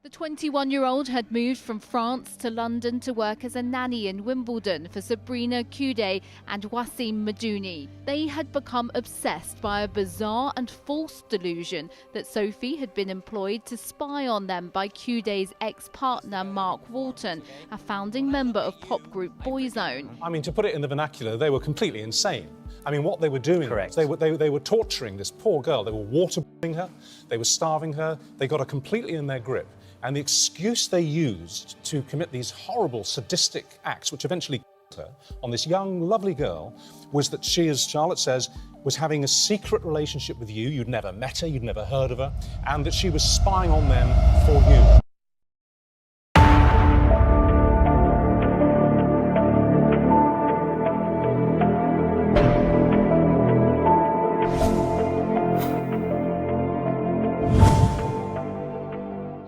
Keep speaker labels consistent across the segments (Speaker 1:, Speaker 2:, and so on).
Speaker 1: The 21-year-old had moved from France to London to work as a nanny in Wimbledon for Sabrina Kude and Wasim Madouni. They had become obsessed by a bizarre and false delusion that Sophie had been employed to spy on them by Kude's ex-partner Mark Walton, a founding member of pop group Boyzone.
Speaker 2: I mean, to put it in the vernacular, they were completely insane. I mean, what they were doing,
Speaker 3: Correct.
Speaker 2: They were torturing this poor girl. They were waterboarding her, they were starving her, they got her completely in their grip. And the excuse they used to commit these horrible, sadistic acts, which eventually killed her, on this young, lovely girl, was that she, as Charlotte says, was having a secret relationship with you. You'd never met her, you'd never heard of her, and that she was spying on them for you.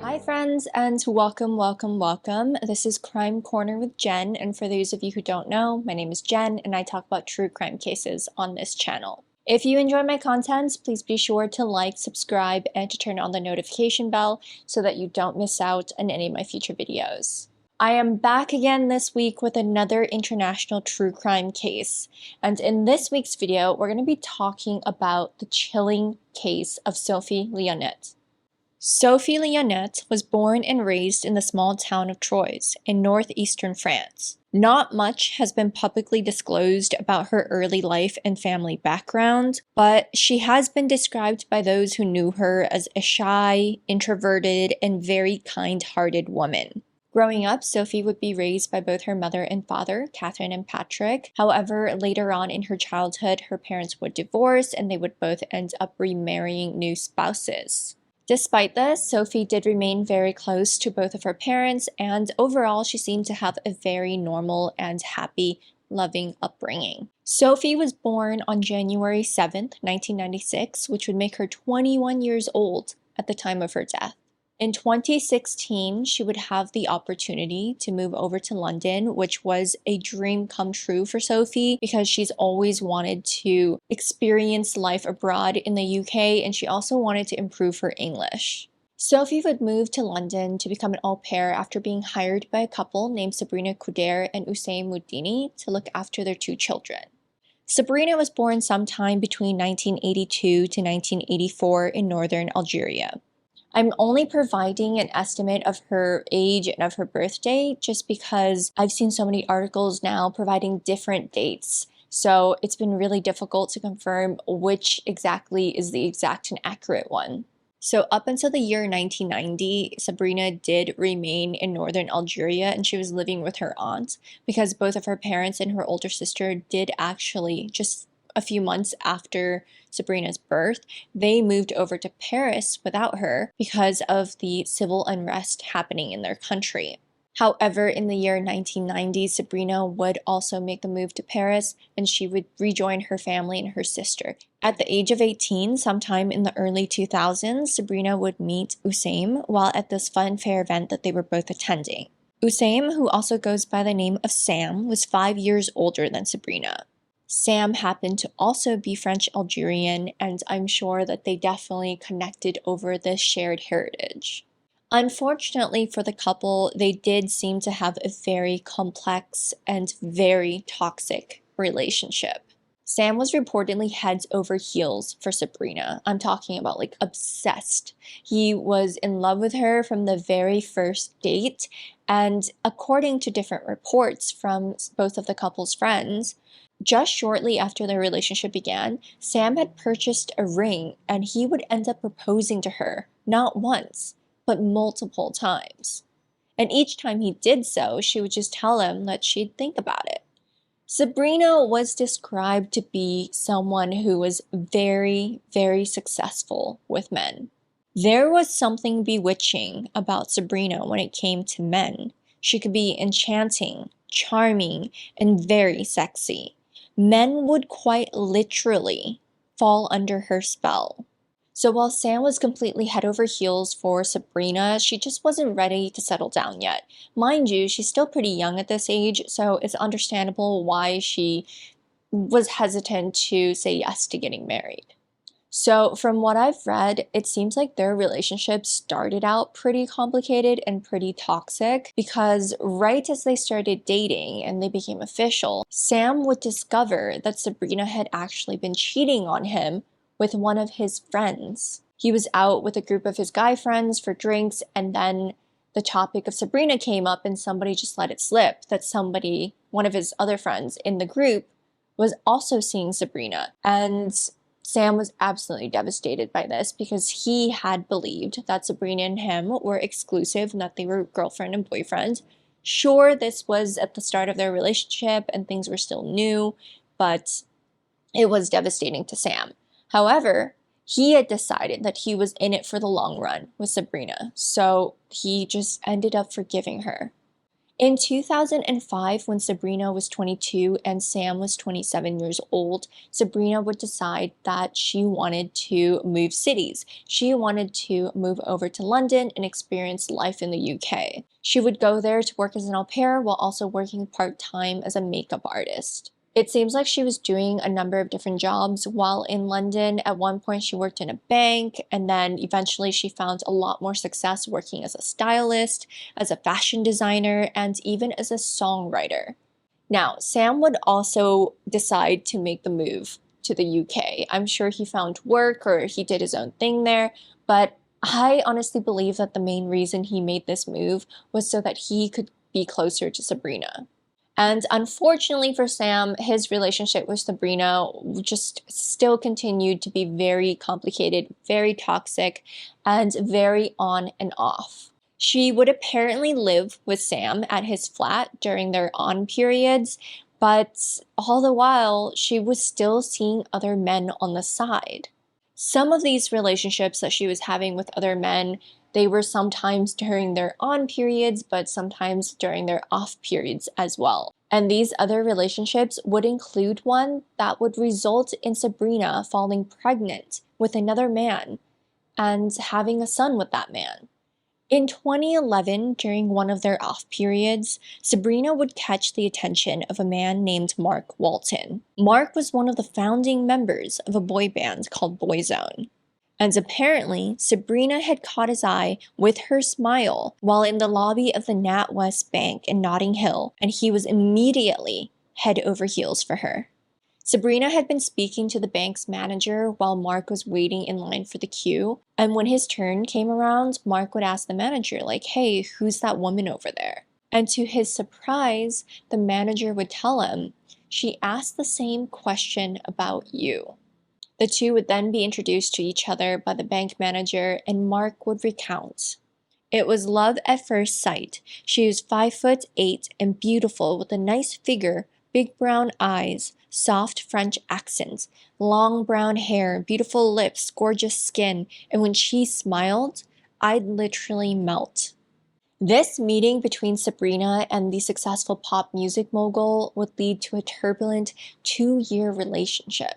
Speaker 4: Hi friends, and welcome. This is Crime Corner with Jen, and for those of you who don't know, my name is Jen and I talk about true crime cases on this channel. If you enjoy my content, please be sure to like, subscribe, and to turn on the notification bell so that you don't miss out on any of my future videos. I am back again this week with another international true crime case, and in this week's video, we're going to be talking about the chilling case of Sophie Lionnet. Sophie Lionnet was born and raised in the small town of Troyes in northeastern France. Not much has been publicly disclosed about her early life and family background, but she has been described by those who knew her as a shy, introverted, and very kind-hearted woman. Growing up, Sophie would be raised by both her mother and father, Catherine and Patrick. However, later on in her childhood, her parents would divorce and they would both end up remarrying new spouses. Despite this, Sophie did remain very close to both of her parents, and overall she seemed to have a very normal and happy, loving upbringing. Sophie was born on January 7th, 1996, which would make her 21 years old at the time of her death. In 2016, she would have the opportunity to move over to London, which was a dream come true for Sophie because she's always wanted to experience life abroad in the UK, and she also wanted to improve her English. Sophie would move to London to become an au pair after being hired by a couple named Sabrina Kuder and Usaim Moudini to look after their two children. Sabrina was born sometime between 1982 to 1984 in northern Algeria. I'm only providing an estimate of her age and of her birthday just because I've seen so many articles now providing different dates. So it's been really difficult to confirm which exactly is the exact and accurate one. So up until the year 1990, Sabrina did remain in northern Algeria and she was living with her aunt because both of her parents and her older sister did actually just a few months after Sabrina's birth, they moved over to Paris without her because of the civil unrest happening in their country. However, in the year 1990, Sabrina would also make the move to Paris and she would rejoin her family and her sister. At the age of 18, sometime in the early 2000s, Sabrina would meet Usaim while at this fun fair event that they were both attending. Usaim, who also goes by the name of Sam, was 5 years older than Sabrina. Sam happened to also be French Algerian, and I'm sure that they definitely connected over this shared heritage. Unfortunately for the couple, they did seem to have a very complex and very toxic relationship. Sam was reportedly heads over heels for Sabrina. I'm talking about like obsessed. He was in love with her from the very first date, and according to different reports from both of the couple's friends, just shortly after their relationship began, Sam had purchased a ring and he would end up proposing to her, not once, but multiple times. And each time he did so, she would just tell him that she'd think about it. Sabrina was described to be someone who was very, very successful with men. There was something bewitching about Sabrina when it came to men. She could be enchanting, charming, and very sexy. Men would quite literally fall under her spell. So while Sam was completely head over heels for Sabrina, she just wasn't ready to settle down yet. Mind you, she's still pretty young at this age, so it's understandable why she was hesitant to say yes to getting married. So from what I've read, it seems like their relationship started out pretty complicated and pretty toxic because right as they started dating and they became official, Sam would discover that Sabrina had actually been cheating on him with one of his friends. He was out with a group of his guy friends for drinks, and then the topic of Sabrina came up and somebody just let it slip that somebody, one of his other friends in the group, was also seeing Sabrina. And Sam was absolutely devastated by this because he had believed that Sabrina and him were exclusive and that they were girlfriend and boyfriend. Sure, this was at the start of their relationship and things were still new, but it was devastating to Sam. However, he had decided that he was in it for the long run with Sabrina, so he just ended up forgiving her. In 2005, when Sabrina was 22 and Sam was 27 years old, Sabrina would decide that she wanted to move cities. She wanted to move over to London and experience life in the UK. She would go there to work as an au pair while also working part-time as a makeup artist. It seems like she was doing a number of different jobs while in London. At one point, she worked in a bank, and then eventually she found a lot more success working as a stylist, as a fashion designer, and even as a songwriter. Now, Sam would also decide to make the move to the UK. I'm sure he found work or he did his own thing there, but I honestly believe that the main reason he made this move was so that he could be closer to Sabrina. And unfortunately for Sam, his relationship with Sabrina just still continued to be very complicated, very toxic, and very on and off. She would apparently live with Sam at his flat during their on periods, but all the while, she was still seeing other men on the side. Some of these relationships that she was having with other men, they were sometimes during their on periods, but sometimes during their off periods as well. And these other relationships would include one that would result in Sabrina falling pregnant with another man and having a son with that man. In 2011, during one of their off periods, Sabrina would catch the attention of a man named Mark Walton. Mark was one of the founding members of a boy band called Boyzone. And apparently, Sabrina had caught his eye with her smile while in the lobby of the NatWest Bank in Notting Hill, and he was immediately head over heels for her. Sabrina had been speaking to the bank's manager while Mark was waiting in line for the queue, and when his turn came around, Mark would ask the manager, like, hey, who's that woman over there? And to his surprise, the manager would tell him, she asked the same question about you. The two would then be introduced to each other by the bank manager, and Mark would recount. It was love at first sight. She was 5'8" and beautiful with a nice figure, big brown eyes, soft French accent, long brown hair, beautiful lips, gorgeous skin, and when she smiled, I'd literally melt. This meeting between Sabrina and the successful pop music mogul would lead to a turbulent 2-year relationship.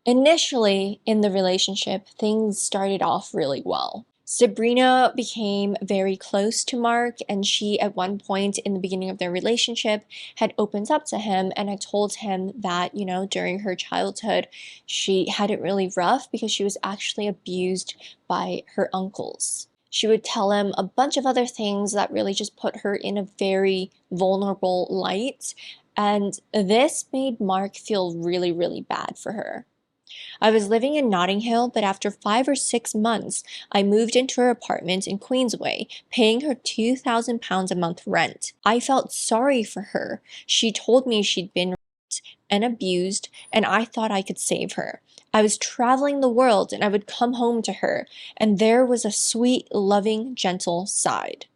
Speaker 4: Initially, in the relationship, things started off really well. Sabrina became very close to Mark, and she, at one point in the beginning of their relationship, had opened up to him and had told him that, during her childhood, she had it really rough because she was actually abused by her uncles. She would tell him a bunch of other things that really just put her in a very vulnerable light, and this made Mark feel really, really bad for her. I was living in Notting Hill, but after 5 or 6 months, I moved into her apartment in Queensway, paying her £2,000 a month rent. I felt sorry for her. She told me she'd been raped and abused, and I thought I could save her. I was traveling the world, and I would come home to her, and there was a sweet, loving, gentle side.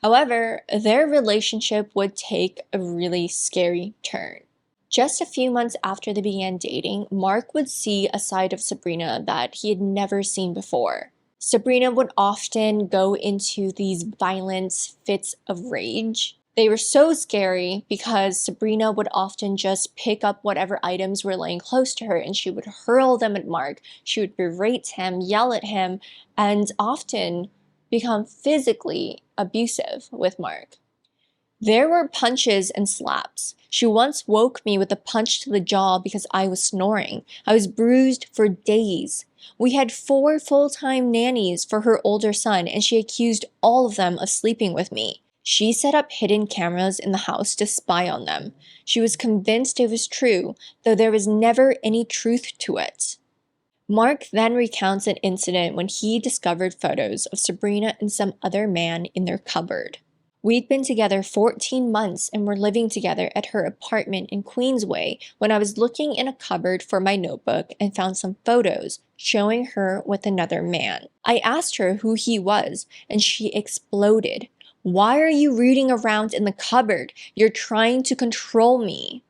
Speaker 4: However, their relationship would take a really scary turn. Just a few months after they began dating, Mark would see a side of Sabrina that he had never seen before. Sabrina would often go into these violent fits of rage. They were so scary because Sabrina would often just pick up whatever items were laying close to her and she would hurl them at Mark. She would berate him, yell at him, and often become physically abusive with Mark. There were punches and slaps. She once woke me with a punch to the jaw because I was snoring. I was bruised for days. We had 4 full-time nannies for her older son, and she accused all of them of sleeping with me. She set up hidden cameras in the house to spy on them. She was convinced it was true, though there was never any truth to it. Mark then recounts an incident when he discovered photos of Sabrina and some other man in their cupboard. We'd been together 14 months and were living together at her apartment in Queensway when I was looking in a cupboard for my notebook and found some photos showing her with another man. I asked her who he was, and she exploded. "Why are you rooting around in the cupboard? You're trying to control me."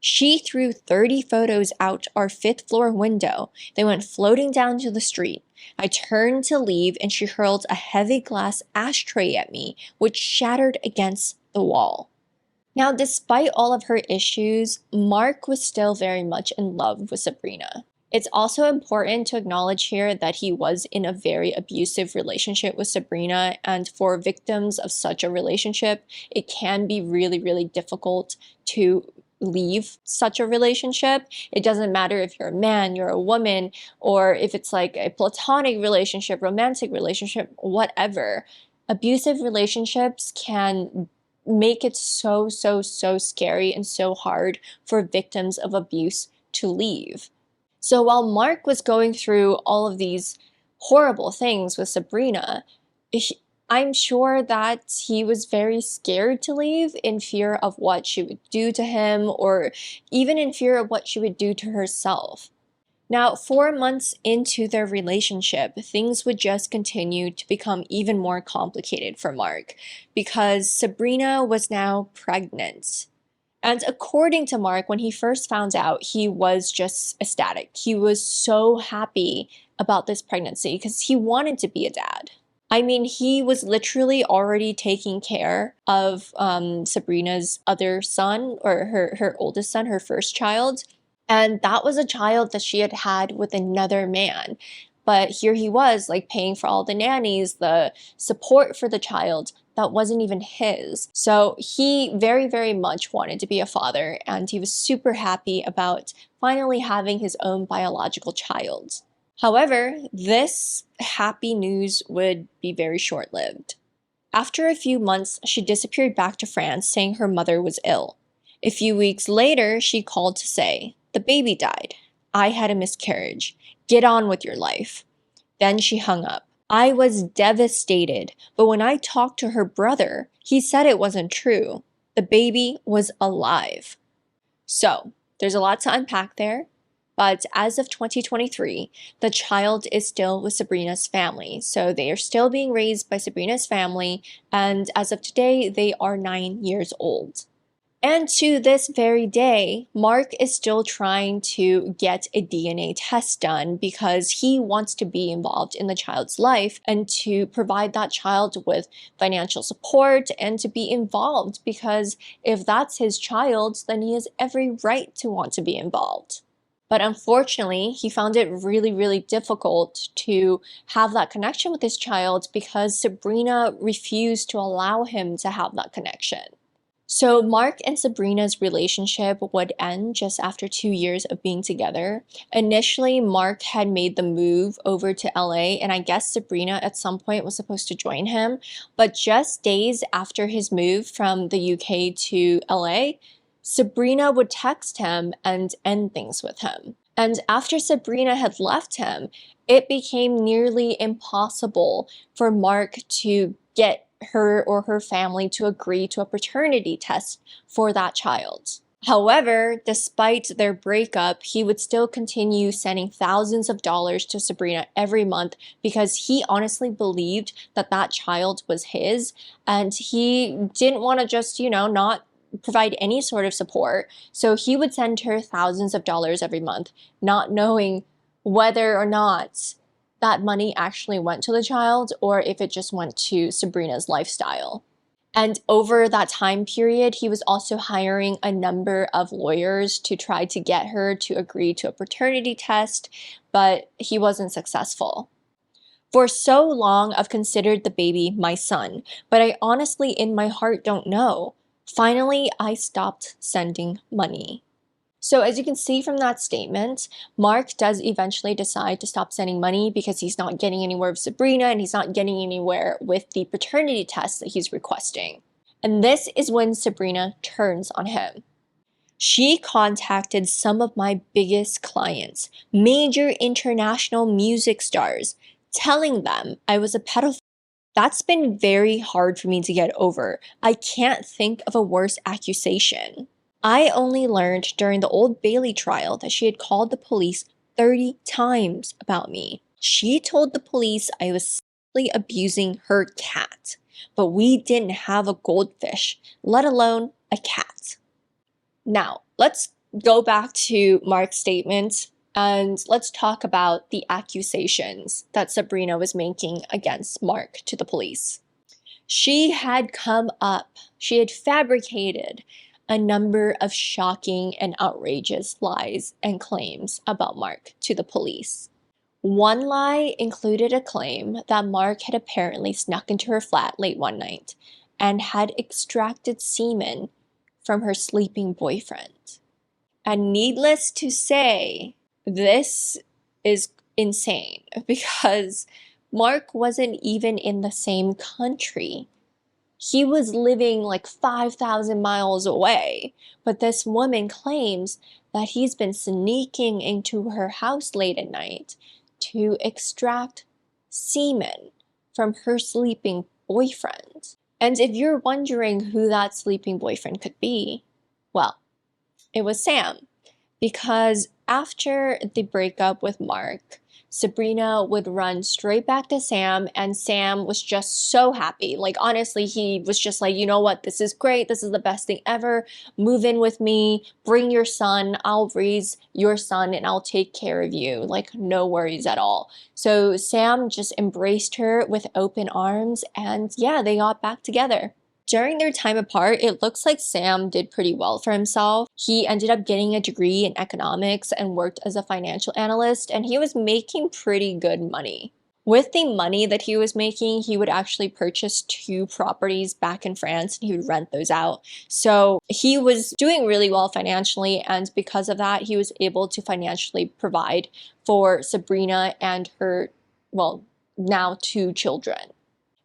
Speaker 4: She threw 30 photos out our 5th floor window. They went floating down to the street. I turned to leave and she hurled a heavy glass ashtray at me, which shattered against the wall. Now, despite all of her issues, Mark was still very much in love with Sabrina. It's also important to acknowledge here that he was in a very abusive relationship with Sabrina, and for victims of such a relationship, it can be really, really difficult to leave such a relationship. It doesn't matter if you're a man, you're a woman, or if it's like a platonic relationship, romantic relationship, whatever. Abusive relationships can make it so scary and so hard for victims of abuse to leave. So while Mark was going through all of these horrible things with Sabrina, I'm sure that he was very scared to leave, in fear of what she would do to him, or even in fear of what she would do to herself. Now, 4 months into their relationship, things would just continue to become even more complicated for Mark, because Sabrina was now pregnant. And according to Mark, when he first found out, he was just ecstatic. He was so happy about this pregnancy because he wanted to be a dad. I mean, he was literally already taking care of Sabrina's other son, or her oldest son, her first child. And that was a child that she had had with another man. But here he was, like, paying for all the nannies, the support for the child that wasn't even his. So he very much wanted to be a father, and he was super happy about finally having his own biological child. However, this happy news would be very short-lived. After a few months, she disappeared back to France, saying her mother was ill. A few weeks later, she called to say, "The baby died. I had a miscarriage. Get on with your life." Then she hung up. I was devastated, but when I talked to her brother, he said it wasn't true. The baby was alive. So, there's a lot to unpack there. But as of 2023, the child is still with Sabrina's family. So they are still being raised by Sabrina's family, and as of today, they are 9 years old. And to this very day, Mark is still trying to get a DNA test done because he wants to be involved in the child's life and to provide that child with financial support and to be involved, because if that's his child, then he has every right to want to be involved. But unfortunately, he found it really difficult to have that connection with his child because Sabrina refused to allow him to have that connection. So Mark and Sabrina's relationship would end just after 2 years of being together. Initially, Mark had made the move over to LA, and I guess Sabrina at some point was supposed to join him. But just days after his move from the UK to LA, Sabrina would text him and end things with him. And after Sabrina had left him, it became nearly impossible for Mark to get her or her family to agree to a paternity test for that child. However, despite their breakup, he would still continue sending thousands of dollars to Sabrina every month because he honestly believed that that child was his, and he didn't want to just, not provide any sort of support. So he would send her thousands of dollars every month, not knowing whether or not that money actually went to the child or if it just went to Sabrina's lifestyle. And over that time period, he was also hiring a number of lawyers to try to get her to agree to a paternity test, but he wasn't successful. For so long, I've considered the baby my son, but I honestly in my heart don't know. Finally, I stopped sending money. So as you can see from that statement, Mark does eventually decide to stop sending money because he's not getting anywhere with Sabrina and he's not getting anywhere with the paternity test that he's requesting. And this is when Sabrina turns on him. She contacted some of my biggest clients, major international music stars, telling them I was a pedophile. That's been very hard for me to get over. I can't think of a worse accusation. I only learned during the Old Bailey trial that she had called the police 30 times about me. She told the police I was sexually abusing her cat, but we didn't have a goldfish, let alone a cat. Now, let's go back to Mark's statement and let's talk about the accusations that Sabrina was making against Mark to the police. She had fabricated a number of shocking and outrageous lies and claims about Mark to the police. One lie included a claim that Mark had apparently snuck into her flat late one night and had extracted semen from her sleeping boyfriend. And needless to say, this is insane because Mark wasn't even in the same country. He was living like 5,000 miles away, but this woman claims that he's been sneaking into her house late at night to extract semen from her sleeping boyfriend. And if you're wondering who that sleeping boyfriend could be, well, it was Sam. Because after the breakup with Mark, Sabrina would run straight back to Sam, and Sam was just so happy. Like, honestly, he was just like, you know what, this is great, this is the best thing ever, move in with me, bring your son, I'll raise your son, and I'll take care of you, like, no worries at all. So Sam just embraced her with open arms, and yeah, they got back together. During their time apart, it looks like Sam did pretty well for himself. He ended up getting a degree in economics and worked as a financial analyst, and he was making pretty good money. With the money that he was making, he would actually purchase 2 properties back in France and he would rent those out. So he was doing really well financially, and because of that, he was able to financially provide for Sabrina and her, well, now 2 children.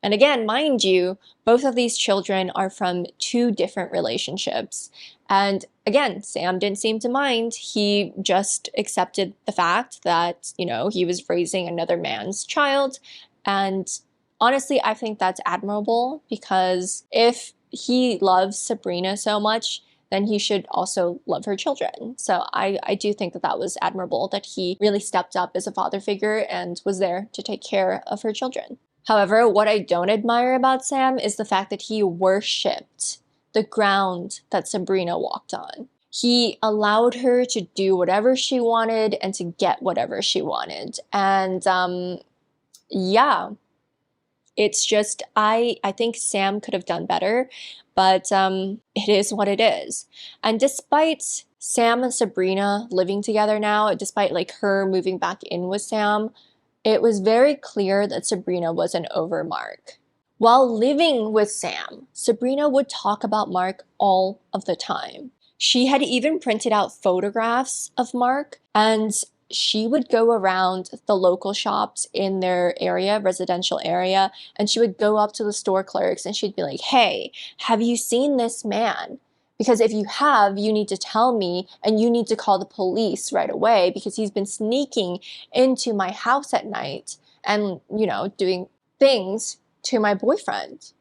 Speaker 4: And again, mind you, both of these children are from 2 different relationships. And again, Sam didn't seem to mind. He just accepted the fact that, you know, he was raising another man's child. And honestly, I think that's admirable because if he loves Sabrina so much, then he should also love her children. So I do think that that was admirable that he really stepped up as a father figure and was there to take care of her children. However, what I don't admire about Sam is the fact that he worshipped the ground that Sabrina walked on. He allowed her to do whatever she wanted and to get whatever she wanted. And yeah, it's just, I think Sam could have done better, but it is what it is. And despite Sam and Sabrina living together now, despite like her moving back in with Sam, it was very clear that Sabrina wasn't over Mark. While living with Sam, Sabrina would talk about Mark all of the time. She had even printed out photographs of Mark, and she would go around the local shops in their area, residential area, and she would go up to the store clerks and she'd be like, hey, have you seen this man? Because if you have, you need to tell me and you need to call the police right away because he's been sneaking into my house at night and, you know, doing things to my boyfriend.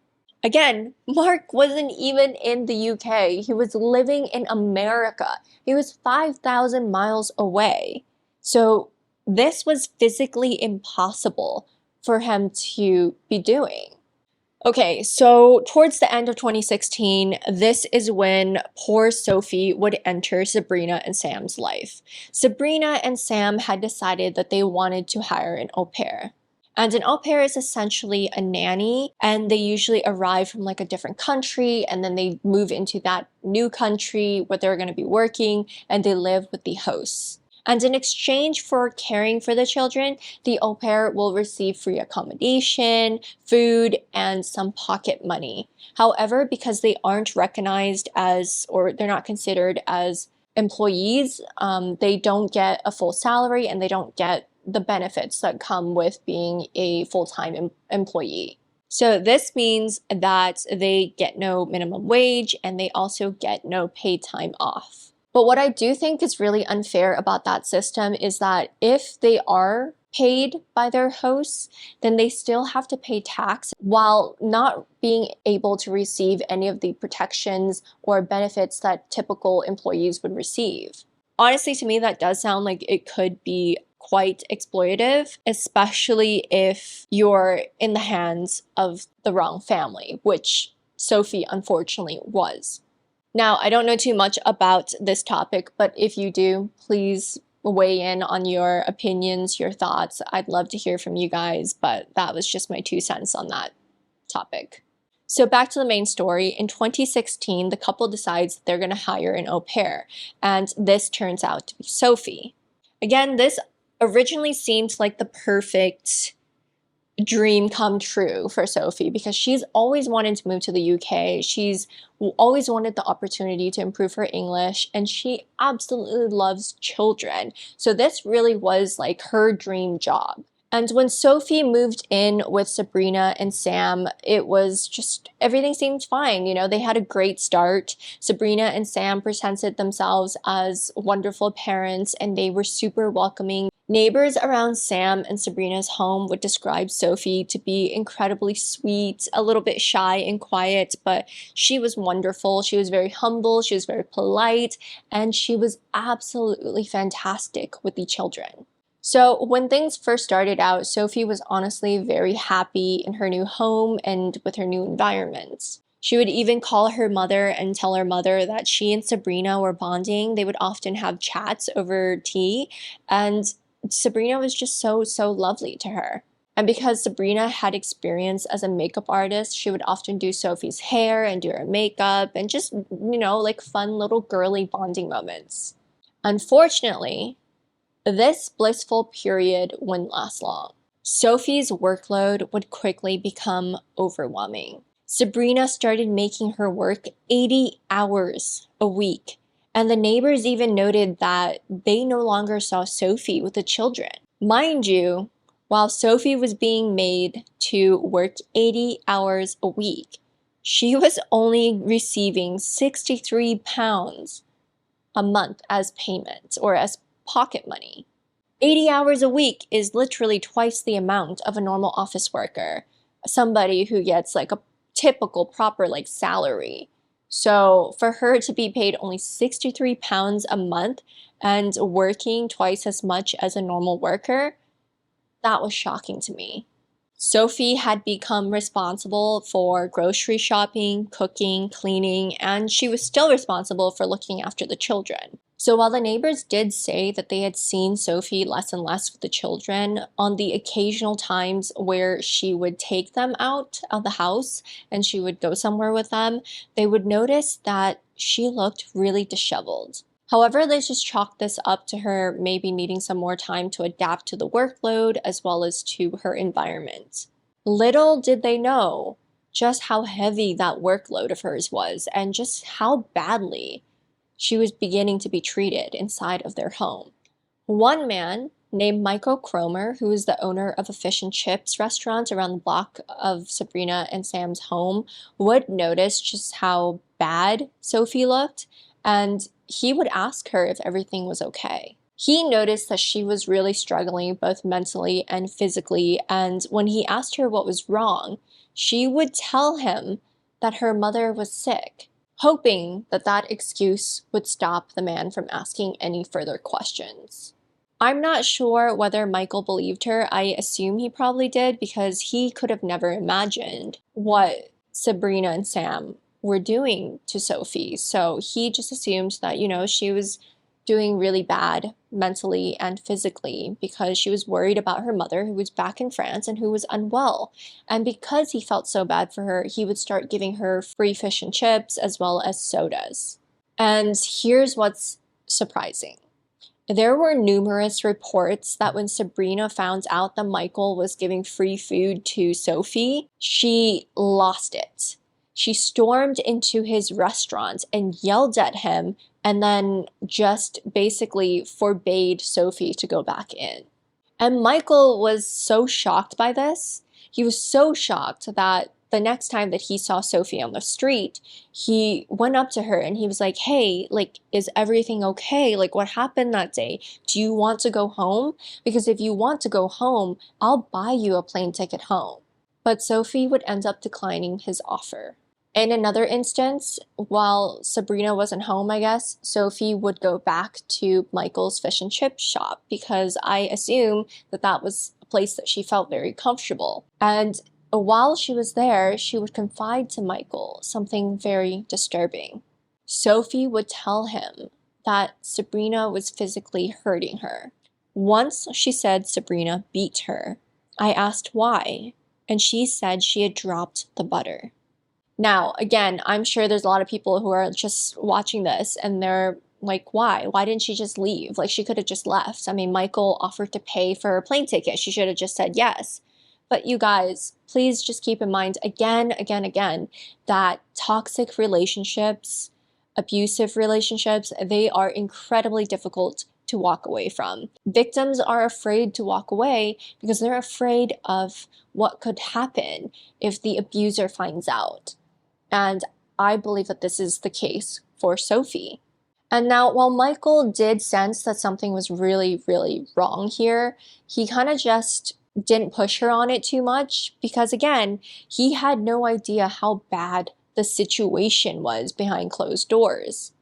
Speaker 4: Again, Mark wasn't even in the UK. He was living in America. He was 5,000 miles away. So this was physically impossible for him to be doing. Okay, so towards the end of 2016, this is when poor Sophie would enter Sabrina and Sam's life. Sabrina and Sam had decided that they wanted to hire an au pair. And an au pair is essentially a nanny, and they usually arrive from like a different country, and then they move into that new country where they're going to be working, and they live with the hosts. And in exchange for caring for the children, the au pair will receive free accommodation, food, and some pocket money. However, because they aren't recognized as, or they're not considered as employees, they don't get a full salary and they don't get the benefits that come with being a full-time employee. So this means that they get no minimum wage and they also get no paid time off. But what I do think is really unfair about that system is that if they are paid by their hosts, then they still have to pay tax while not being able to receive any of the protections or benefits that typical employees would receive. Honestly, to me, that does sound like it could be quite exploitative, especially if you're in the hands of the wrong family, which Sophie unfortunately was. Now, I don't know too much about this topic, but if you do, please weigh in on your opinions, your thoughts. I'd love to hear from you guys, but that was just my 2 cents on that topic. So back to the main story. In 2016, the couple decides that they're going to hire an au pair, and this turns out to be Sophie. Again, this originally seemed like the perfect dream come true for Sophie because she's always wanted to move to the UK. She's always wanted the opportunity to improve her English, and she absolutely loves children. So this really was like her dream job. And when Sophie moved in with Sabrina and Sam, it was just, everything seemed fine. You know, they had a great start. Sabrina and Sam presented themselves as wonderful parents, and they were super welcoming. Neighbors around Sam and Sabrina's home would describe Sophie to be incredibly sweet, a little bit shy and quiet, but she was wonderful. She was very humble, she was very polite, and she was absolutely fantastic with the children. So when things first started out, Sophie was honestly very happy in her new home and with her new environment. She would even call her mother and tell her mother that she and Sabrina were bonding. They would often have chats over tea, and Sabrina was just so lovely to her. And because Sabrina had experience as a makeup artist, she would often do Sophie's hair and do her makeup and just, you know, like fun little girly bonding moments. Unfortunately, this blissful period wouldn't last long. Sophie's workload would quickly become overwhelming. Sabrina started making her work 80 hours a week, and the neighbors even noted that they no longer saw Sophie with the children. Mind you, while Sophie was being made to work 80 hours a week, she was only receiving £63 a month as payment or as pocket money. 80 hours a week is literally twice the amount of a normal office worker, somebody who gets like a typical proper like salary. So for her to be paid only £63 a month and working twice as much as a normal worker, that was shocking to me. Sophie had become responsible for grocery shopping, cooking, cleaning, and she was still responsible for looking after the children. So while the neighbors did say that they had seen Sophie less and less with the children, on the occasional times where she would take them out of the house and she would go somewhere with them, they would notice that she looked really disheveled. However, they just chalked this up to her maybe needing some more time to adapt to the workload as well as to her environment. Little did they know just how heavy that workload of hers was and just how badly she was beginning to be treated inside of their home. One man named Michael Cromer, who is the owner of a fish and chips restaurant around the block of Sabrina and Sam's home, would notice just how bad Sophie looked, and he would ask her if everything was okay. He noticed that she was really struggling both mentally and physically, and when he asked her what was wrong, she would tell him that her mother was sick, hoping that that excuse would stop the man from asking any further questions. I'm not sure whether Michael believed her. I assume he probably did because he could have never imagined what Sabrina and Sam were doing to Sophie. So he just assumed that, you know, she was doing really bad mentally and physically because she was worried about her mother who was back in France and who was unwell. And because he felt so bad for her, he would start giving her free fish and chips as well as sodas. And here's what's surprising. There were numerous reports that when Sabrina found out that Michael was giving free food to Sophie, she lost it. She stormed into his restaurant and yelled at him and then just basically forbade Sophie to go back in. And Michael was so shocked by this. He was so shocked that the next time that he saw Sophie on the street, he went up to her and he was like, hey, like, is everything okay? Like, what happened that day? Do you want to go home? Because if you want to go home, I'll buy you a plane ticket home. But Sophie would end up declining his offer. In another instance, while Sabrina wasn't home, I guess, Sophie would go back to Michael's fish and chip shop because I assume that that was a place that she felt very comfortable. And while she was there, she would confide to Michael something very disturbing. Sophie would tell him that Sabrina was physically hurting her. Once she said Sabrina beat her. I asked why, and she said she had dropped the butter. Now, again, I'm sure there's a lot of people who are just watching this and they're like, why? Why didn't she just leave? Like, she could have just left. I mean, Michael offered to pay for her plane ticket. She should have just said yes. But you guys, please just keep in mind again, that toxic relationships, abusive relationships, they are incredibly difficult to walk away from. Victims are afraid to walk away because they're afraid of what could happen if the abuser finds out. And I believe that this is the case for Sophie. And now, while Michael did sense that something was really, really wrong here, he kind of just didn't push her on it too much because, again, he had no idea how bad the situation was behind closed doors.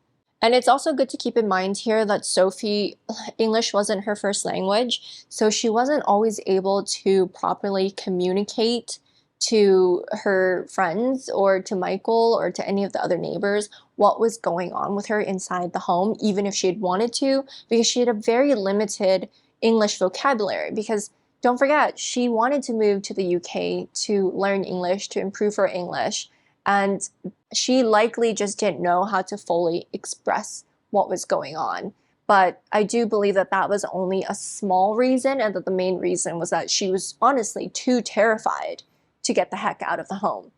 Speaker 4: And it's also good to keep in mind here that Sophie, English wasn't her first language, so she wasn't always able to properly communicate to her friends or to Michael or to any of the other neighbors what was going on with her inside the home, even if she had wanted to, because she had a very limited English vocabulary. Because don't forget, she wanted to move to the UK to learn English, to improve her English, and she likely just didn't know how to fully express what was going on. But I do believe that that was only a small reason, and that the main reason was that she was honestly too terrified to get the heck out of the home.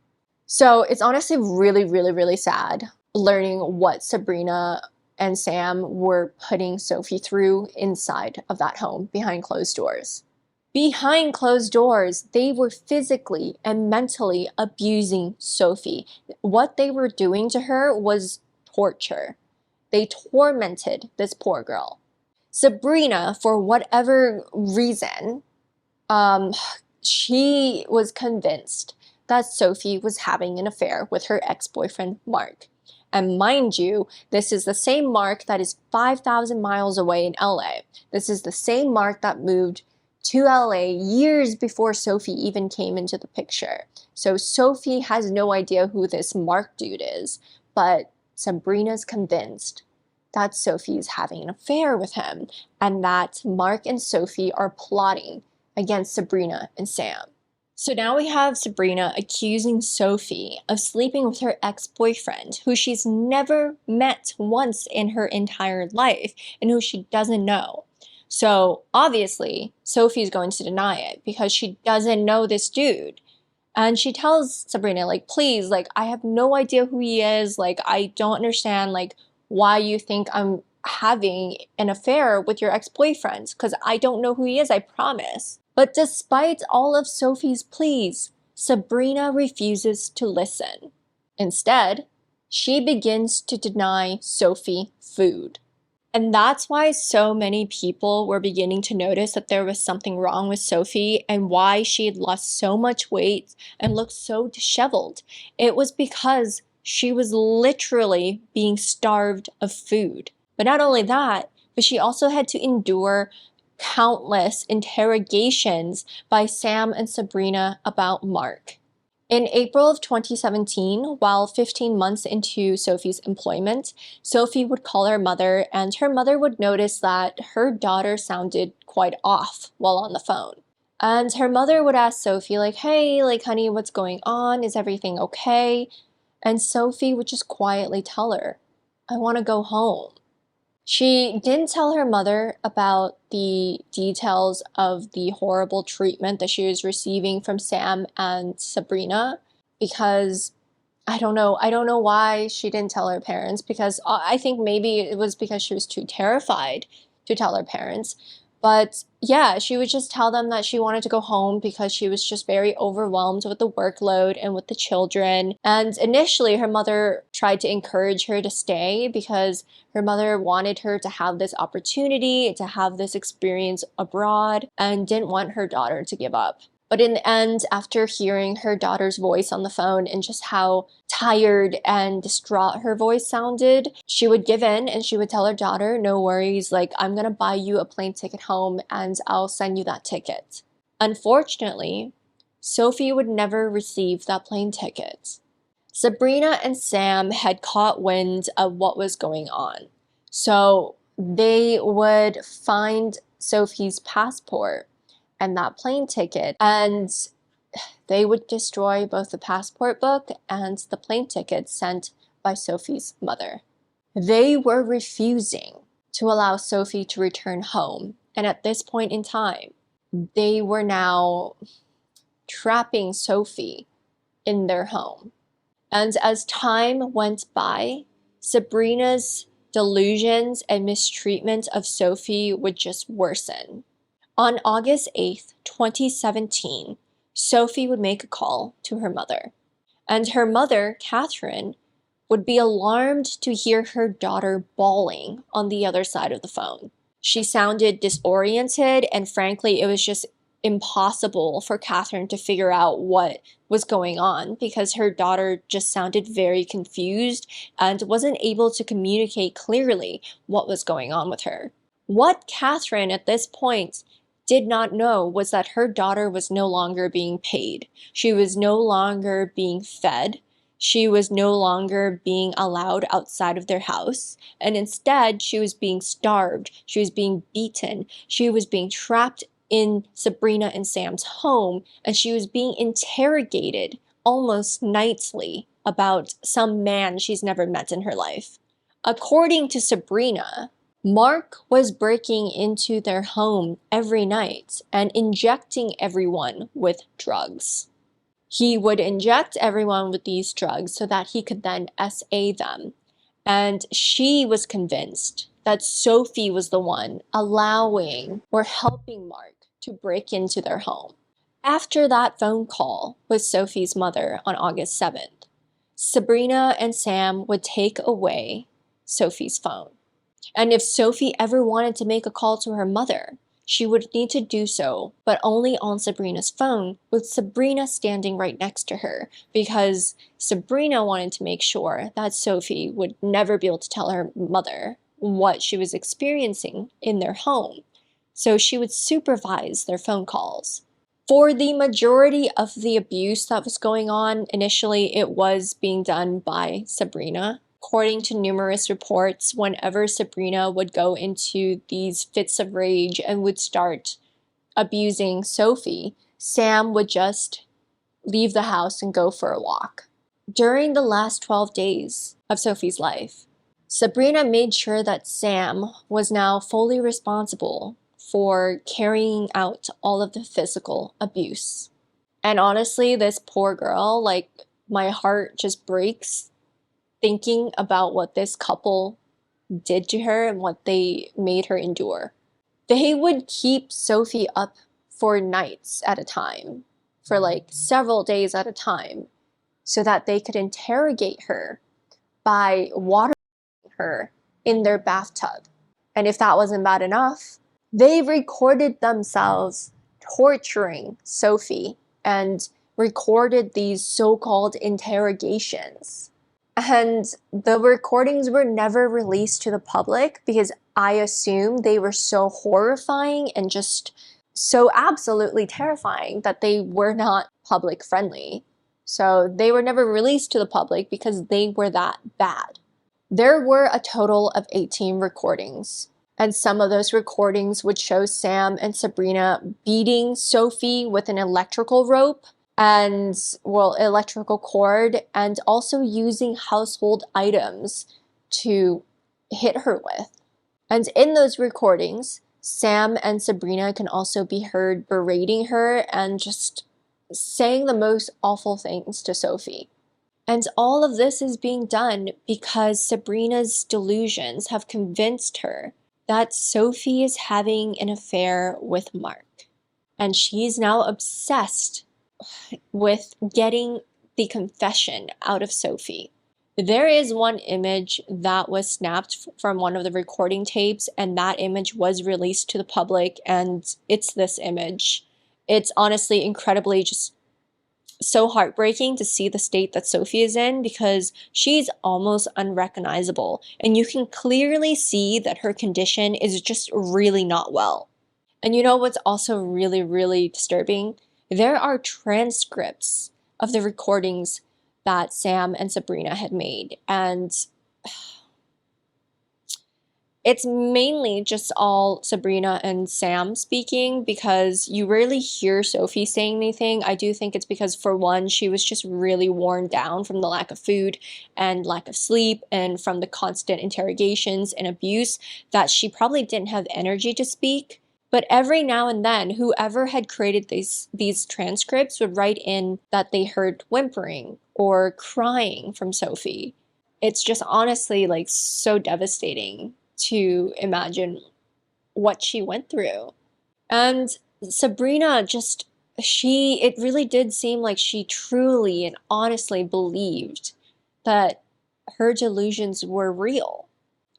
Speaker 4: So it's honestly really, really, really sad learning what Sabrina and Sam were putting Sophie through inside of that home behind closed doors. Behind closed doors, they were physically and mentally abusing Sophie. What they were doing to her was torture. They tormented this poor girl. Sabrina, for whatever reason, she was convinced that Sophie was having an affair with her ex-boyfriend, Mark. And mind you, this is the same Mark that is 5,000 miles away in LA. This is the same Mark that moved to LA years before Sophie even came into the picture. So Sophie has no idea who this Mark dude is, but Sabrina's convinced that Sophie is having an affair with him and that Mark and Sophie are plotting against Sabrina and Sam. So now we have Sabrina accusing Sophie of sleeping with her ex-boyfriend, who she's never met once in her entire life and who she doesn't know. So obviously, Sophie's going to deny it because she doesn't know this dude. And she tells Sabrina, like, please, like, I have no idea who he is. Like, I don't understand, like, why you think I'm having an affair with your ex-boyfriend, because I don't know who he is, I promise. But despite all of Sophie's pleas, Sabrina refuses to listen. Instead, she begins to deny Sophie food. And that's why so many people were beginning to notice that there was something wrong with Sophie and why she had lost so much weight and looked so disheveled. It was because she was literally being starved of food. But not only that, but she also had to endure countless interrogations by Sam and Sabrina about Mark. In April of 2017, while 15 months into Sophie's employment, Sophie would call her mother, and her mother would notice that her daughter sounded quite off while on the phone. And her mother would ask Sophie, like, hey, like, honey, what's going on? Is everything okay? And Sophie would just quietly tell her, I want to go home. She didn't tell her mother about the details of the horrible treatment that she was receiving from Sam and Sabrina because I don't know. I don't know why she didn't tell her parents, because I think maybe it was because she was too terrified to tell her parents. But yeah, she would just tell them that she wanted to go home because she was just very overwhelmed with the workload and with the children. And initially, her mother tried to encourage her to stay because her mother wanted her to have this opportunity, to have this experience abroad, and didn't want her daughter to give up. But in the end, after hearing her daughter's voice on the phone and just how tired and distraught her voice sounded, she would give in and she would tell her daughter, no worries, like, I'm gonna buy you a plane ticket home and I'll send you that ticket. Unfortunately, Sophie would never receive that plane ticket. Sabrina and Sam had caught wind of what was going on. So they would find Sophie's passport and that plane ticket, and they would destroy both the passport book and the plane ticket sent by Sophie's mother. They were refusing to allow Sophie to return home, and at this point in time, they were now trapping Sophie in their home. And as time went by, Sabrina's delusions and mistreatment of Sophie would just worsen. On August 8th, 2017, Sophie would make a call to her mother. And her mother, Catherine, would be alarmed to hear her daughter bawling on the other side of the phone. She sounded disoriented, and frankly, it was just impossible for Catherine to figure out what was going on because her daughter just sounded very confused and wasn't able to communicate clearly what was going on with her. What Catherine at this point did not know was that her daughter was no longer being paid. She was no longer being fed. She was no longer being allowed outside of their house. And instead, she was being starved. She was being beaten. She was being trapped in Sabrina and Sam's home. And she was being interrogated almost nightly about some man she's never met in her life. According to Sabrina, Mark was breaking into their home every night and injecting everyone with drugs. He would inject everyone with these drugs so that he could then SA them. And she was convinced that Sophie was the one allowing or helping Mark to break into their home. After that phone call with Sophie's mother on August 7th, Sabrina and Sam would take away Sophie's phone. And if Sophie ever wanted to make a call to her mother, she would need to do so, but only on Sabrina's phone, with Sabrina standing right next to her, because Sabrina wanted to make sure that Sophie would never be able to tell her mother what she was experiencing in their home. So she would supervise their phone calls. For the majority of the abuse that was going on, initially it was being done by Sabrina. According to numerous reports, whenever Sabrina would go into these fits of rage and would start abusing Sophie, Sam would just leave the house and go for a walk. During the last 12 days of Sophie's life, Sabrina made sure that Sam was now fully responsible for carrying out all of the physical abuse. And honestly, this poor girl, like, my heart just breaks thinking about what this couple did to her and what they made her endure. They would keep Sophie up for nights at a time, for like several days at a time, so that they could interrogate her by watering her in their bathtub. And if that wasn't bad enough, they recorded themselves torturing Sophie and recorded these so-called interrogations. And the recordings were never released to the public because I assume they were so horrifying and just so absolutely terrifying that they were not public friendly. So they were never released to the public because they were that bad. There were a total of 18 recordings. And some of those recordings would show Sam and Sabrina beating Sophie with an electrical rope and, well, electrical cord, and also using household items to hit her with. And in those recordings, Sam and Sabrina can also be heard berating her and just saying the most awful things to Sophie. And all of this is being done because Sabrina's delusions have convinced her that Sophie is having an affair with Mark. And she's now obsessed with getting the confession out of Sophie. There is one image that was snapped from one of the recording tapes, and that image was released to the public, and it's this image. It's honestly incredibly just so heartbreaking to see the state that Sophie is in, because she's almost unrecognizable, and you can clearly see that her condition is just really not well. And you know what's also really, really disturbing? There are transcripts of the recordings that Sam and Sabrina had made, and it's mainly just all Sabrina and Sam speaking, because you rarely hear Sophie saying anything. I do think it's because, for one, she was just really worn down from the lack of food and lack of sleep and from the constant interrogations and abuse, that she probably didn't have energy to speak. But every now and then, whoever had created these transcripts would write in that they heard whimpering or crying from Sophie. It's just honestly like so devastating to imagine what she went through. And Sabrina it really did seem like she truly and honestly believed that her delusions were real.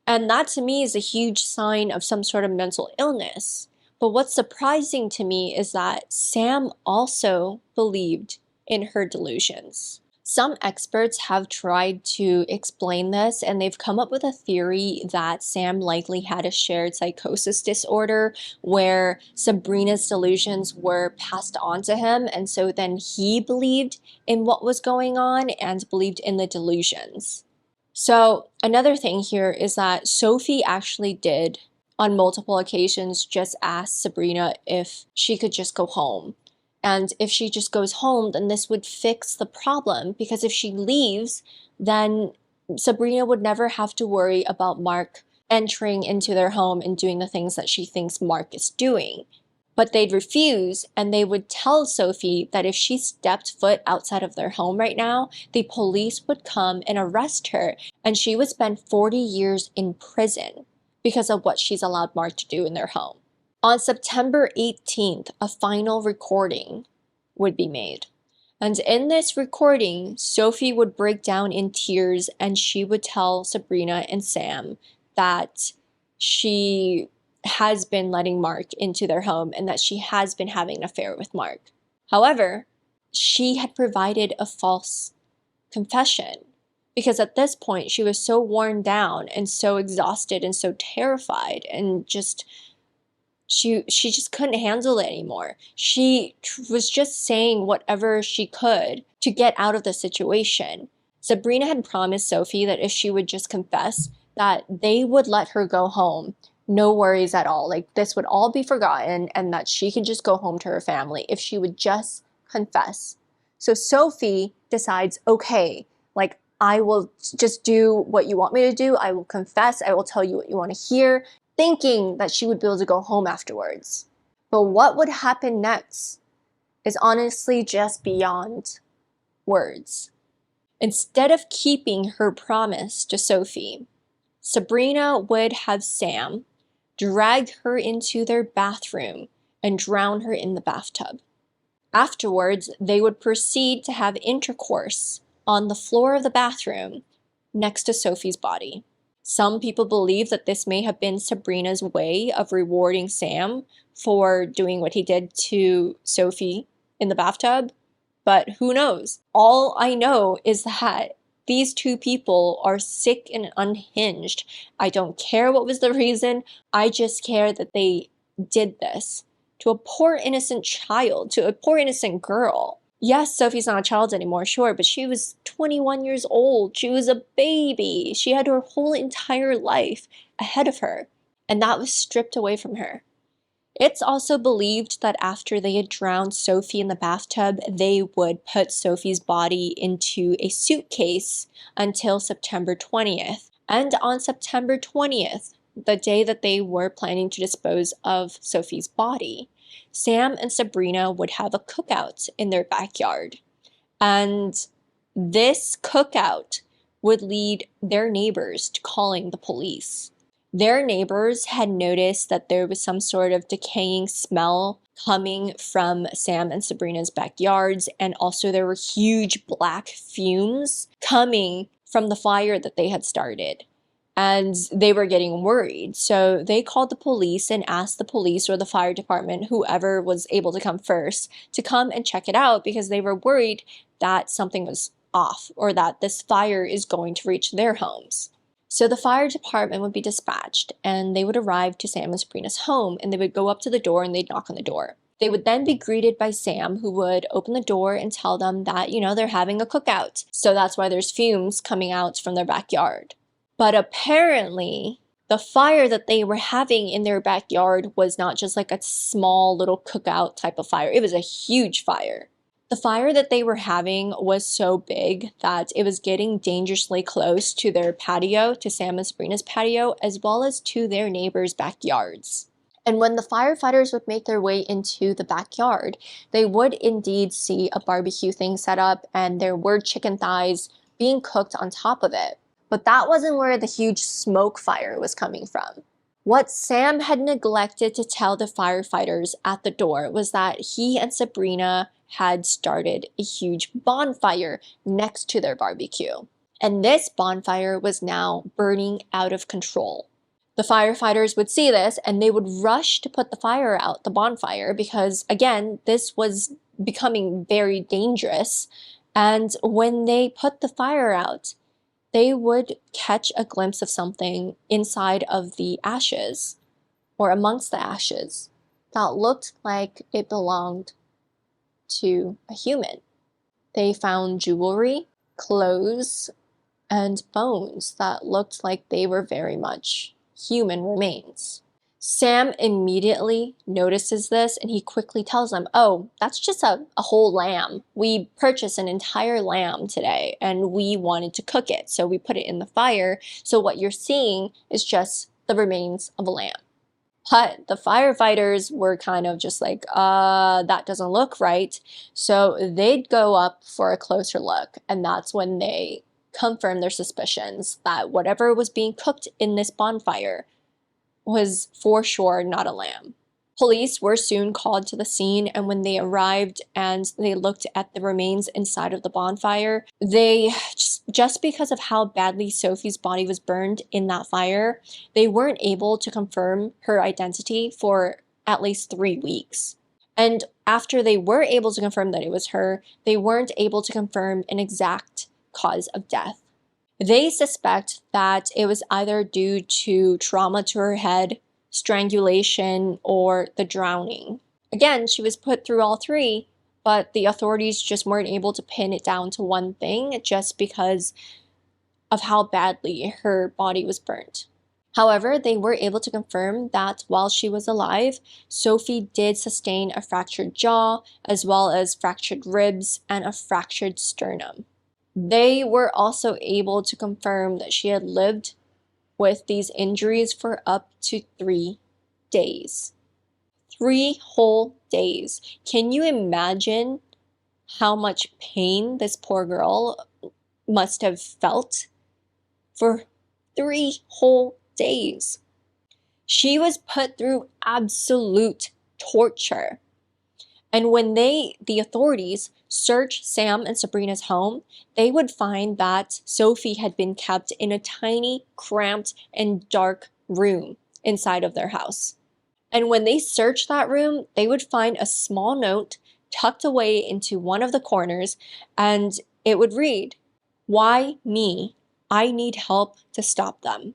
Speaker 4: And that to me is a huge sign of some sort of mental illness. But what's surprising to me is that Sam also believed in her delusions. Some experts have tried to explain this, and they've come up with a theory that Sam likely had a shared psychosis disorder where Sabrina's delusions were passed on to him, and so then he believed in what was going on and believed in the delusions. So another thing here is that Sophie actually did, on multiple occasions, just ask Sabrina if she could just go home. And if she just goes home, then this would fix the problem, because if she leaves, then Sabrina would never have to worry about Mark entering into their home and doing the things that she thinks Mark is doing. But they'd refuse, and they would tell Sophie that if she stepped foot outside of their home right now, the police would come and arrest her, and she would spend 40 years in prison because of what she's allowed Mark to do in their home. On September 18th, a final recording would be made. And in this recording, Sophie would break down in tears, and she would tell Sabrina and Sam that she has been letting Mark into their home and that she has been having an affair with Mark. However, she had provided a false confession, because at this point she was so worn down and so exhausted and so terrified, and just she just couldn't handle it anymore. She was just saying whatever she could to get out of the situation. Sabrina had promised Sophie that if she would just confess, that they would let her go home. No worries at all. Like, this would all be forgotten, and that she could just go home to her family if she would just confess. So Sophie decides, okay, like, I will just do what you want me to do. I will confess. I will tell you what you want to hear, thinking that she would be able to go home afterwards. But what would happen next is honestly just beyond words. Instead of keeping her promise to Sophie, Sabrina would have Sam drag her into their bathroom and drown her in the bathtub. Afterwards, they would proceed to have intercourse on the floor of the bathroom next to Sophie's body. Some people believe that this may have been Sabrina's way of rewarding Sam for doing what he did to Sophie in the bathtub, but who knows? All I know is that these two people are sick and unhinged. I don't care what was the reason. I just care that they did this to a poor innocent child, to a poor innocent girl. Yes, Sophie's not a child anymore, sure, but she was 21 years old. She was a baby. She had her whole entire life ahead of her, and that was stripped away from her. It's also believed that after they had drowned Sophie in the bathtub, they would put Sophie's body into a suitcase until September 20th. And on September 20th, the day that they were planning to dispose of Sophie's body, Sam and Sabrina would have a cookout in their backyard. And this cookout would lead their neighbors to calling the police. Their neighbors had noticed that there was some sort of decaying smell coming from Sam and Sabrina's backyards, and also there were huge black fumes coming from the fire that they had started. And they were getting worried. So they called the police and asked the police or the fire department, whoever was able to come first, to come and check it out because they were worried that something was off or that this fire is going to reach their homes. So the fire department would be dispatched and they would arrive to Sam and Sabrina's home and they would go up to the door and they'd knock on the door. They would then be greeted by Sam, who would open the door and tell them that, they're having a cookout. So that's why there's fumes coming out from their backyard. But apparently, the fire that they were having in their backyard was not just like a small little cookout type of fire. It was a huge fire. The fire that they were having was so big that it was getting dangerously close to their patio, to Sam and Sabrina's patio, as well as to their neighbors' backyards. And when the firefighters would make their way into the backyard, they would indeed see a barbecue thing set up and there were chicken thighs being cooked on top of it. But that wasn't where the huge smoke fire was coming from. What Sam had neglected to tell the firefighters at the door was that he and Sabrina had started a huge bonfire next to their barbecue. And this bonfire was now burning out of control. The firefighters would see this and they would rush to put the fire out, the bonfire, because again, this was becoming very dangerous. And when they put the fire out, they would catch a glimpse of something inside of the ashes, or amongst the ashes, that looked like it belonged to a human. They found jewelry, clothes, and bones that looked like they were very much human remains. Sam immediately notices this and he quickly tells them, oh, that's just a whole lamb. We purchased an entire lamb today and we wanted to cook it. So we put it in the fire. So what you're seeing is just the remains of a lamb. But the firefighters were kind of just like, that doesn't look right. So they'd go up for a closer look. And that's when they confirmed their suspicions that whatever was being cooked in this bonfire was for sure not a lamb. Police were soon called to the scene, and when they arrived and they looked at the remains inside of the bonfire, they, just because of how badly Sophie's body was burned in that fire, they weren't able to confirm her identity for at least 3 weeks. And after they were able to confirm that it was her, they weren't able to confirm an exact cause of death. They suspect that it was either due to trauma to her head, strangulation, or the drowning. Again, she was put through all three, but the authorities just weren't able to pin it down to one thing just because of how badly her body was burnt. However, they were able to confirm that while she was alive, Sophie did sustain a fractured jaw, as well as fractured ribs and a fractured sternum. They were also able to confirm that she had lived with these injuries for up to 3 days. 3 whole days. Can you imagine how much pain this poor girl must have felt for 3 whole days? She was put through absolute torture. And when the authorities searched Sam and Sabrina's home, they would find that Sophie had been kept in a tiny, cramped, and dark room inside of their house. And when they searched that room, they would find a small note tucked away into one of the corners, and it would read, "Why me? I need help to stop them."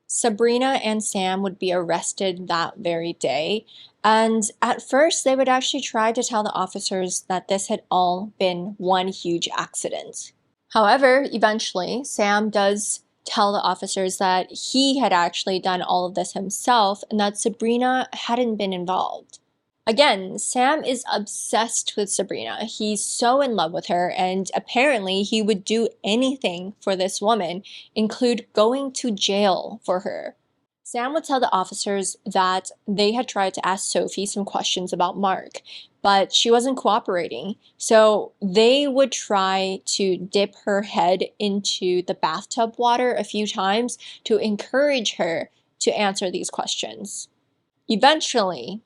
Speaker 4: Sabrina and Sam would be arrested that very day, and at first they would actually try to tell the officers that this had all been one huge accident. However, eventually, Sam does tell the officers that he had actually done all of this himself and that Sabrina hadn't been involved. Again, Sam is obsessed with Sabrina. He's so in love with her, and apparently he would do anything for this woman, include going to jail for her. Sam would tell the officers that they had tried to ask Sophie some questions about Mark, but she wasn't cooperating. So they would try to dip her head into the bathtub water a few times to encourage her to answer these questions. Eventually,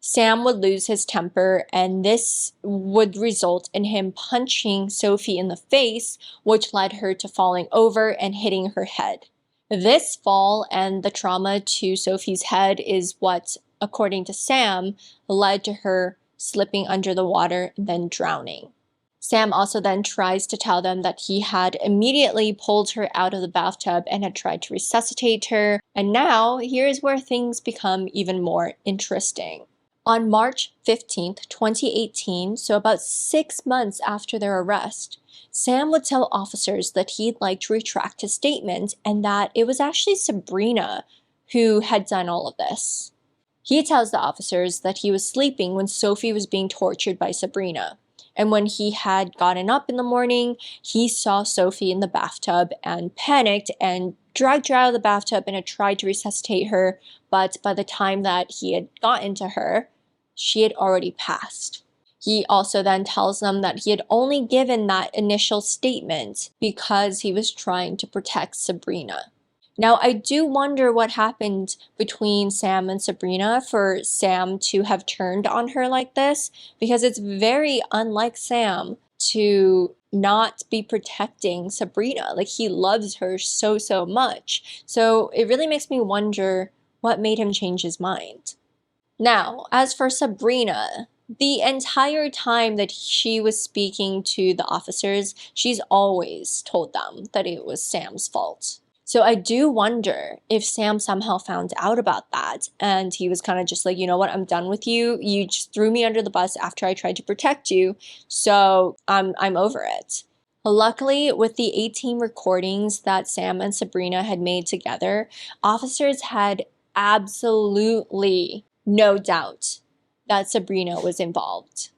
Speaker 4: Sam would lose his temper, and this would result in him punching Sophie in the face, which led her to falling over and hitting her head. This fall and the trauma to Sophie's head is what, according to Sam, led to her slipping under the water and then drowning. Sam also then tries to tell them that he had immediately pulled her out of the bathtub and had tried to resuscitate her. And now, here's where things become even more interesting. On March 15th, 2018, so about 6 months after their arrest, Sam would tell officers that he'd like to retract his statement and that it was actually Sabrina who had done all of this. He tells the officers that he was sleeping when Sophie was being tortured by Sabrina. And when he had gotten up in the morning, he saw Sophie in the bathtub and panicked and dragged her out of the bathtub and had tried to resuscitate her. But by the time that he had gotten to her, she had already passed. He also then tells them that he had only given that initial statement because he was trying to protect Sabrina. Now, I do wonder what happened between Sam and Sabrina for Sam to have turned on her like this, because it's very unlike Sam to not be protecting Sabrina. Like, he loves her so much. So it really makes me wonder what made him change his mind. Now, as for Sabrina, the entire time that she was speaking to the officers, she's always told them that it was Sam's fault. So I do wonder if Sam somehow found out about that and he was kind of just like, you know what, I'm done with you. You just threw me under the bus after I tried to protect you, so I'm over it. Luckily, with the 18 recordings that Sam and Sabrina had made together, officers had absolutely no doubt that Sabrina was involved.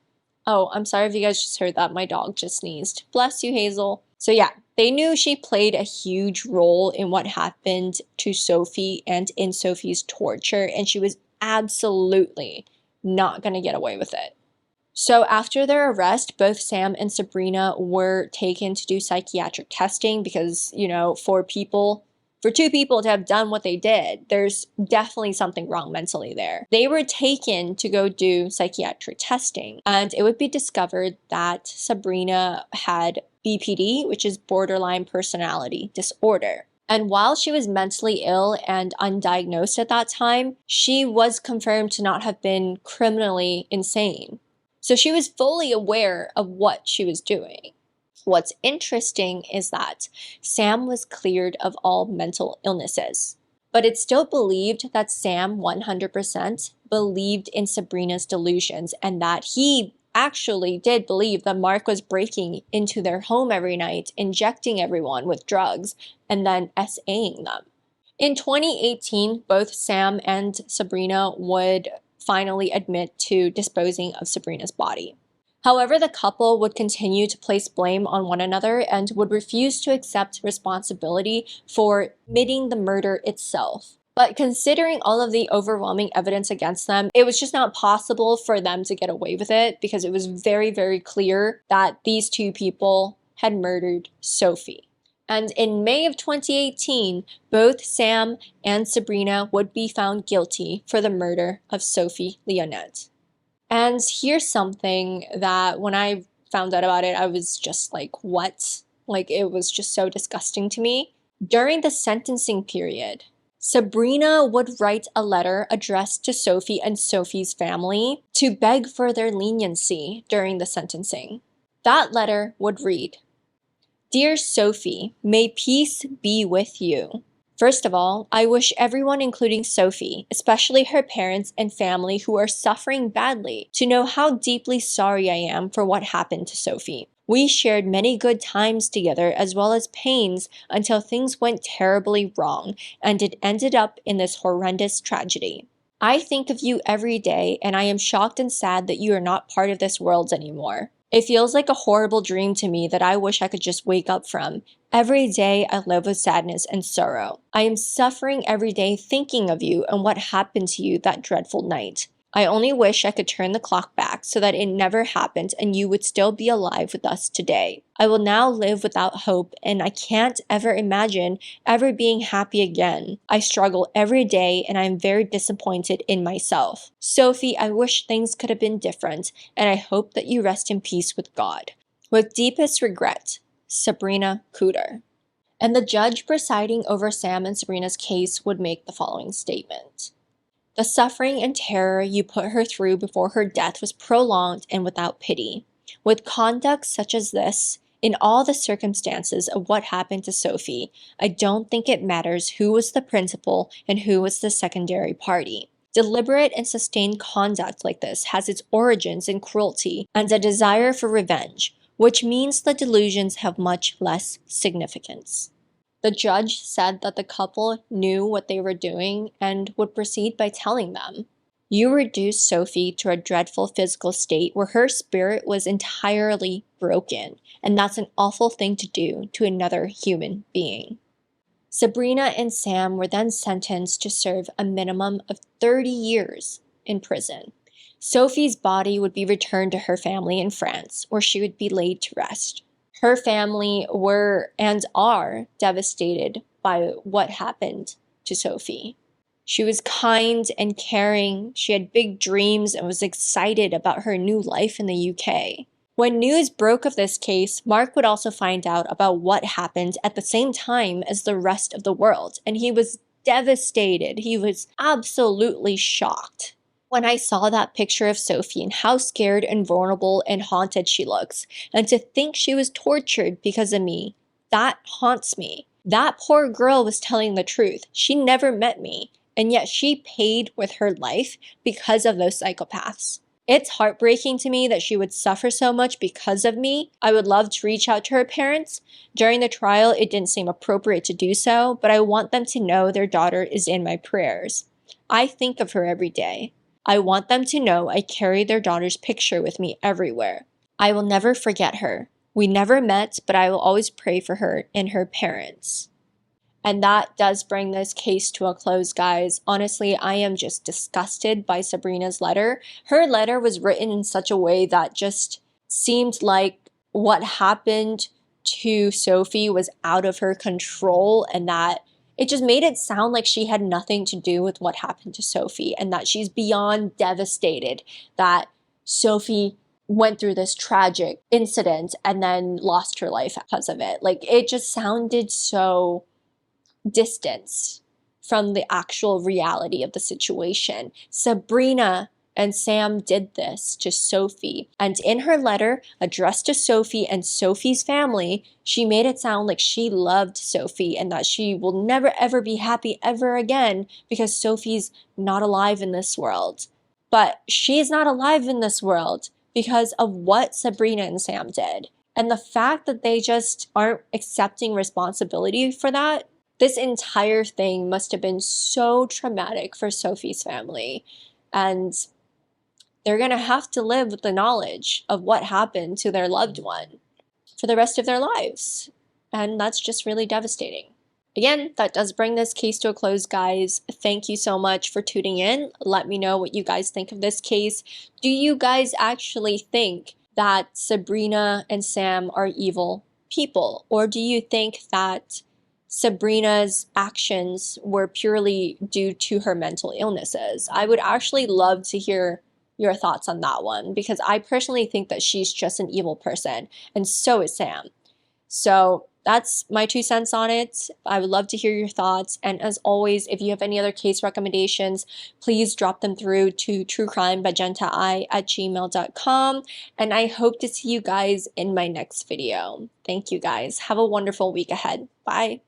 Speaker 4: Oh, I'm sorry if you guys just heard that. My dog just sneezed. Bless you, Hazel. So yeah, they knew she played a huge role in what happened to Sophie and in Sophie's torture, and she was absolutely not going to get away with it. So after their arrest, both Sam and Sabrina were taken to do psychiatric testing because, you know, for two people to have done what they did, there's definitely something wrong mentally there. They were taken to go do psychiatric testing, and it would be discovered that Sabrina had BPD, which is borderline personality disorder. And while she was mentally ill and undiagnosed at that time, she was confirmed to not have been criminally insane. So she was fully aware of what she was doing. What's interesting is that Sam was cleared of all mental illnesses, but it's still believed that Sam 100% believed in Sabrina's delusions and that he actually did believe that Mark was breaking into their home every night, injecting everyone with drugs, and then SAing them. In 2018, both Sam and Sabrina would finally admit to disposing of Sabrina's body. However, the couple would continue to place blame on one another and would refuse to accept responsibility for committing the murder itself. But considering all of the overwhelming evidence against them, it was just not possible for them to get away with it because it was very clear that these two people had murdered Sophie. And in May of 2018, both Sam and Sabrina would be found guilty for the murder of Sophie Lionnet. And here's something that when I found out about it, I was just like, what? Like, it was just so disgusting to me. During the sentencing period, Sabrina would write a letter addressed to Sophie and Sophie's family to beg for their leniency during the sentencing. That letter would read, "Dear Sophie, may peace be with you. First of all, I wish everyone, including Sophie, especially her parents and family who are suffering badly, to know how deeply sorry I am for what happened to Sophie. We shared many good times together as well as pains until things went terribly wrong and it ended up in this horrendous tragedy. I think of you every day and I am shocked and sad that you are not part of this world anymore. It feels like a horrible dream to me that I wish I could just wake up from. Every day I live with sadness and sorrow. I am suffering every day thinking of you and what happened to you that dreadful night. I only wish I could turn the clock back so that it never happened and you would still be alive with us today. I will now live without hope and I can't ever imagine ever being happy again. I struggle every day and I am very disappointed in myself. Sophie, I wish things could have been different and I hope that you rest in peace with God. With deepest regret, Sabrina Cooter. And the judge presiding over Sam and Sabrina's case would make the following statement. The suffering and terror you put her through before her death was prolonged and without pity. With conduct such as this, in all the circumstances of what happened to Sophie, I don't think it matters who was the principal and who was the secondary party. Deliberate and sustained conduct like this has its origins in cruelty and a desire for revenge, which means the delusions have much less significance. The judge said that the couple knew what they were doing and would proceed by telling them, "You reduced Sophie to a dreadful physical state where her spirit was entirely broken, and that's an awful thing to do to another human being." Sabrina and Sam were then sentenced to serve a minimum of 30 years in prison. Sophie's body would be returned to her family in France, where she would be laid to rest. Her family were and are devastated by what happened to Sophie. She was kind and caring, she had big dreams and was excited about her new life in the UK. When news broke of this case, Mark would also find out about what happened at the same time as the rest of the world, and he was devastated. He was absolutely shocked when I saw that picture of Sophie and how scared and vulnerable and haunted she looks, and to think she was tortured because of me, that haunts me. That poor girl was telling the truth. She never met me, and yet she paid with her life because of those psychopaths. It's heartbreaking to me that she would suffer so much because of me. I would love to reach out to her parents. During the trial, it didn't seem appropriate to do so, but I want them to know their daughter is in my prayers. I think of her every day. I want them to know I carry their daughter's picture with me everywhere. I will never forget her. We never met, but I will always pray for her and her parents. And that does bring this case to a close, guys. Honestly, I am just disgusted by Sabrina's letter. Her letter was written in such a way that just seemed like what happened to Sophie was out of her control, and that it just made it sound like she had nothing to do with what happened to Sophie and that she's beyond devastated that Sophie went through this tragic incident and then lost her life because of it. Like, it just sounded so distant from the actual reality of the situation. Sabrina and Sam did this to Sophie, and in her letter addressed to Sophie and Sophie's family, she made it sound like she loved Sophie and that she will never ever be happy ever again because Sophie's not alive in this world. But she's not alive in this world because of what Sabrina and Sam did. And the fact that they just aren't accepting responsibility for that, this entire thing must have been so traumatic for Sophie's family. And they're going to have to live with the knowledge of what happened to their loved one for the rest of their lives. And that's just really devastating. Again, that does bring this case to a close, guys. Thank you so much for tuning in. Let me know what you guys think of this case. Do you guys actually think that Sabrina and Sam are evil people? Or do you think that Sabrina's actions were purely due to her mental illnesses? I would actually love to hear your thoughts on that one, because I personally think that she's just an evil person, and so is Sam. So that's my 2 cents on it. I would love to hear your thoughts, and as always, if you have any other case recommendations, please drop them through to truecrimebygenta@gmail.com, and I hope to see you guys in my next video. Thank you guys. Have a wonderful week ahead. Bye.